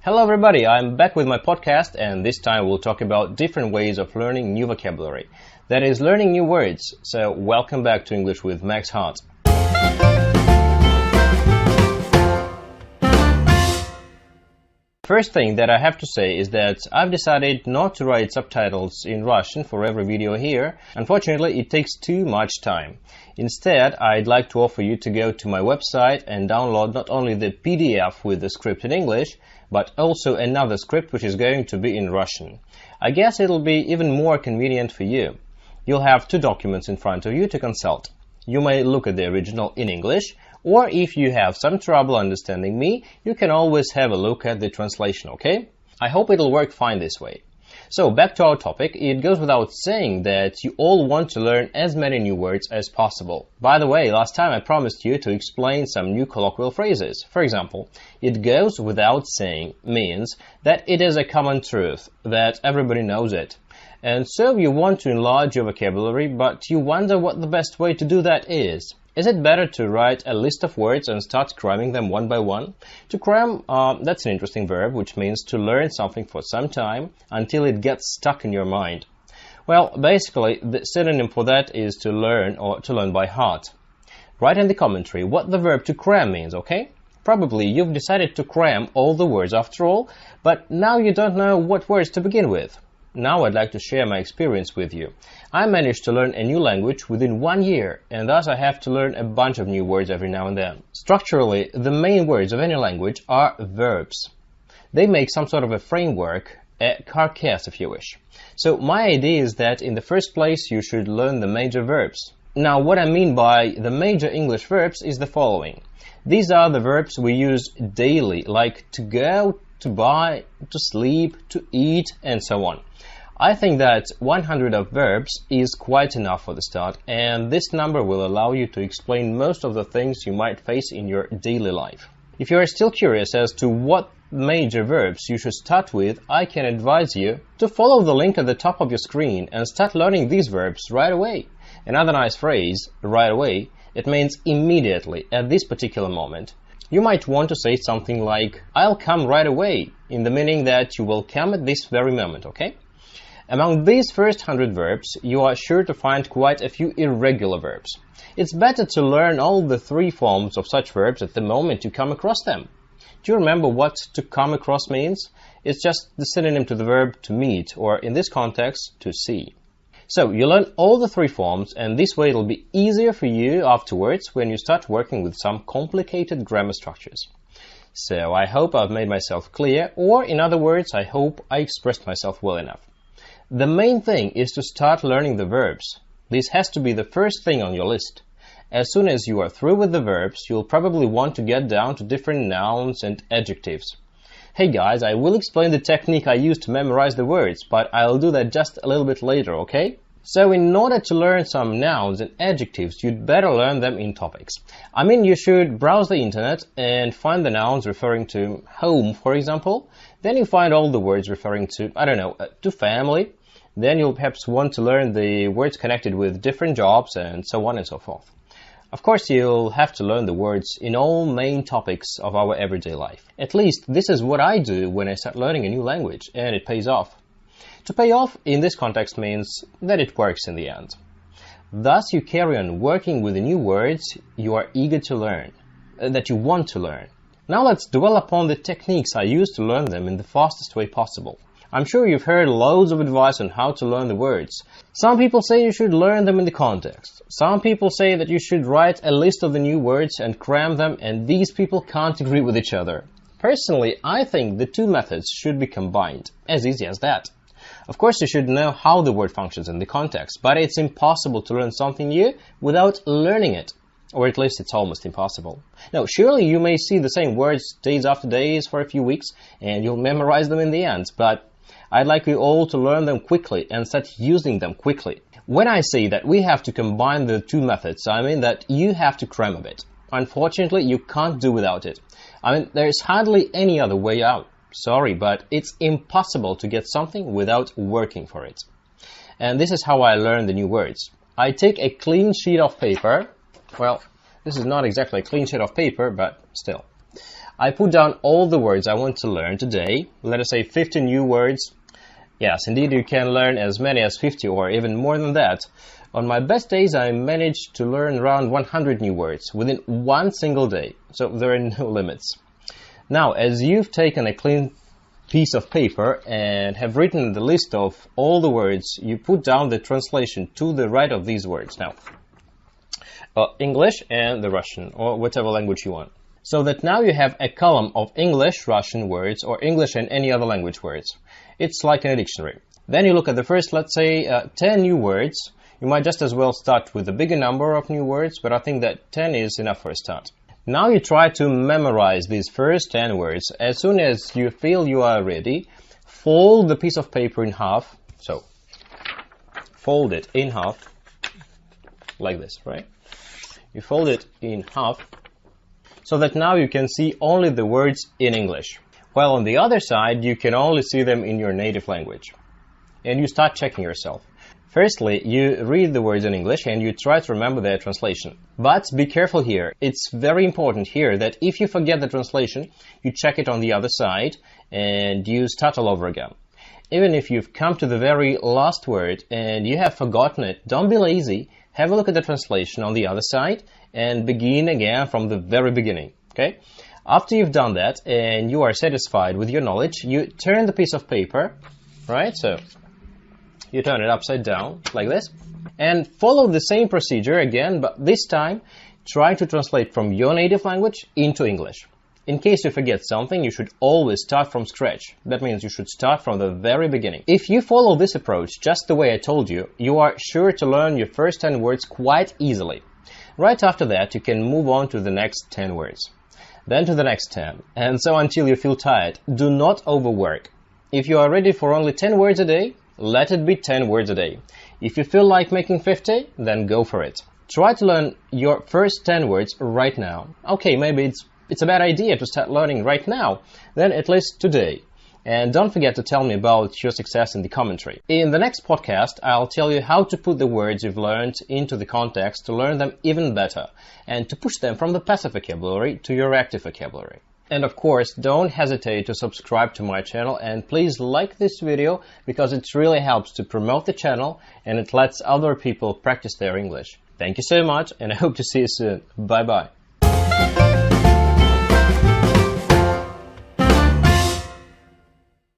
Hello everybody, I'm back with my podcast and this time we'll talk about different ways of learning new vocabulary. That is, learning new words. So welcome back to English with Max Hart. First thing that I have to say is that I've decided not to write subtitles in Russian for every video here. Unfortunately, it takes too much time. Instead, I'd like to offer you to go to my website and download not only the PDF with the script in English, but also another script which is going to be in Russian. I guess it'll be even more convenient for you. You'll have two documents in front of you to consult. You may look at the original in English, or if you have some trouble understanding me, you can always have a look at the translation, okay? I hope it'll work fine this way. So, back to our topic, it goes without saying that you all want to learn as many new words as possible. By the way, last time I promised you to explain some new colloquial phrases. For example, it goes without saying means that it is a common truth, that everybody knows it. And so you want to enlarge your vocabulary, but you wonder what the best way to do that is. Is it better to write a list of words and start cramming them one by one? To cram, that's an interesting verb, which means to learn something for some time until it gets stuck in your mind. Well, basically, the synonym for that is to learn or to learn by heart. Write in the commentary what the verb to cram means, okay? Probably you've decided to cram all the words after all, but now you don't know what words to begin with. Now I'd like to share my experience with you. I managed to learn a new language within 1 year, and thus I have to learn a bunch of new words every now and then. Structurally, the main words of any language are verbs. They make some sort of a framework, a carcass if you wish. So my idea is that in the first place you should learn the major verbs. Now what I mean by the major English verbs is the following. These are the verbs we use daily, like to go, to buy, to sleep, to eat, and so on. I think that 100 of verbs is quite enough for the start, and this number will allow you to explain most of the things you might face in your daily life. If you are still curious as to what major verbs you should start with, I can advise you to follow the link at the top of your screen and start learning these verbs right away. Another nice phrase, right away, it means immediately, at this particular moment. You might want to say something like, I'll come right away, in the meaning that you will come at this very moment, okay? Among these first 100 verbs, you are sure to find quite a few irregular verbs. It's better to learn all the three forms of such verbs at the moment you come across them. Do you remember what to come across means? It's just the synonym to the verb to meet, or in this context, to see. So, you learn all the three forms, and this way it'll be easier for you afterwards when you start working with some complicated grammar structures. So, I hope I've made myself clear, or in other words, I hope I expressed myself well enough. The main thing is to start learning the verbs. This has to be the first thing on your list. As soon as you are through with the verbs, you'll probably want to get down to different nouns and adjectives. Hey guys, I will explain the technique I use to memorize the words, but I'll do that just a little bit later, okay? So in order to learn some nouns and adjectives, you'd better learn them in topics. I mean, you should browse the internet and find the nouns referring to home, for example. Then you find all the words referring to, I don't know, to family. Then you'll perhaps want to learn the words connected with different jobs and so on and so forth. Of course, you'll have to learn the words in all main topics of our everyday life. At least, this is what I do when I start learning a new language, and it pays off. To pay off in this context means that it works in the end. Thus, you carry on working with the new words you are eager to learn, that you want to learn. Now let's dwell upon the techniques I use to learn them in the fastest way possible. I'm sure you've heard loads of advice on how to learn the words. Some people say you should learn them in the context. Some people say that you should write a list of the new words and cram them, and these people can't agree with each other. Personally, I think the two methods should be combined. As easy as that. Of course, you should know how the word functions in the context, but it's impossible to learn something new without learning it. Or at least it's almost impossible. Now, surely you may see the same words days after days for a few weeks, and you'll memorize them in the end, but I'd like you all to learn them quickly and start using them quickly. When I say that we have to combine the two methods, I mean that you have to cram a bit. Unfortunately, you can't do without it. I mean, there's hardly any other way out. Sorry, but it's impossible to get something without working for it. And this is how I learn the new words. I take a clean sheet of paper. Well, this is not exactly a clean sheet of paper, but still. I put down all the words I want to learn today. Let us say 50 new words. Yes, indeed, you can learn as many as 50 or even more than that. On my best days, I managed to learn around 100 new words within one single day. So there are no limits. Now, as you've taken a clean piece of paper and have written the list of all the words, you put down the translation to the right of these words. Now, English and the Russian, or whatever language you want. So that now you have a column of English, Russian words, or English and any other language words. It's like in a dictionary. Then you look at the first, let's say, 10 new words. You might just as well start with a bigger number of new words, but I think that 10 is enough for a start. Now you try to memorize these first 10 words. As soon as you feel you are ready, fold the piece of paper in half. So, fold it in half, like this, right? You fold it in half, so that now you can see only the words in English. While on the other side, you can only see them in your native language. And you start checking yourself. Firstly, you read the words in English and you try to remember their translation. But be careful here. It's very important here that if you forget the translation, you check it on the other side and you start all over again. Even if you've come to the very last word and you have forgotten it, don't be lazy. Have a look at the translation on the other side and begin again from the very beginning. Okay? After you've done that and you are satisfied with your knowledge, you turn the piece of paper, right? So you turn it upside down like this and follow the same procedure again, but this time try to translate from your native language into English. In case you forget something, you should always start from scratch. That means you should start from the very beginning. If you follow this approach just the way I told you, you are sure to learn your first 10 words quite easily. Right after that, you can move on to the next 10 words. Then to the next 10, and so until you feel tired. Do not overwork. If you are ready for only 10 words a day, let it be 10 words a day. If you feel like making 50, then go for it. Try to learn your first 10 words right now. Okay, maybe it's a bad idea to start learning right now, then at least today. And don't forget to tell me about your success in the commentary. In the next podcast, I'll tell you how to put the words you've learned into the context to learn them even better, and to push them from the passive vocabulary to your active vocabulary. And of course, don't hesitate to subscribe to my channel, and please like this video because it really helps to promote the channel and it lets other people practice their English. Thank you so much, and I hope to see you soon. Bye-bye.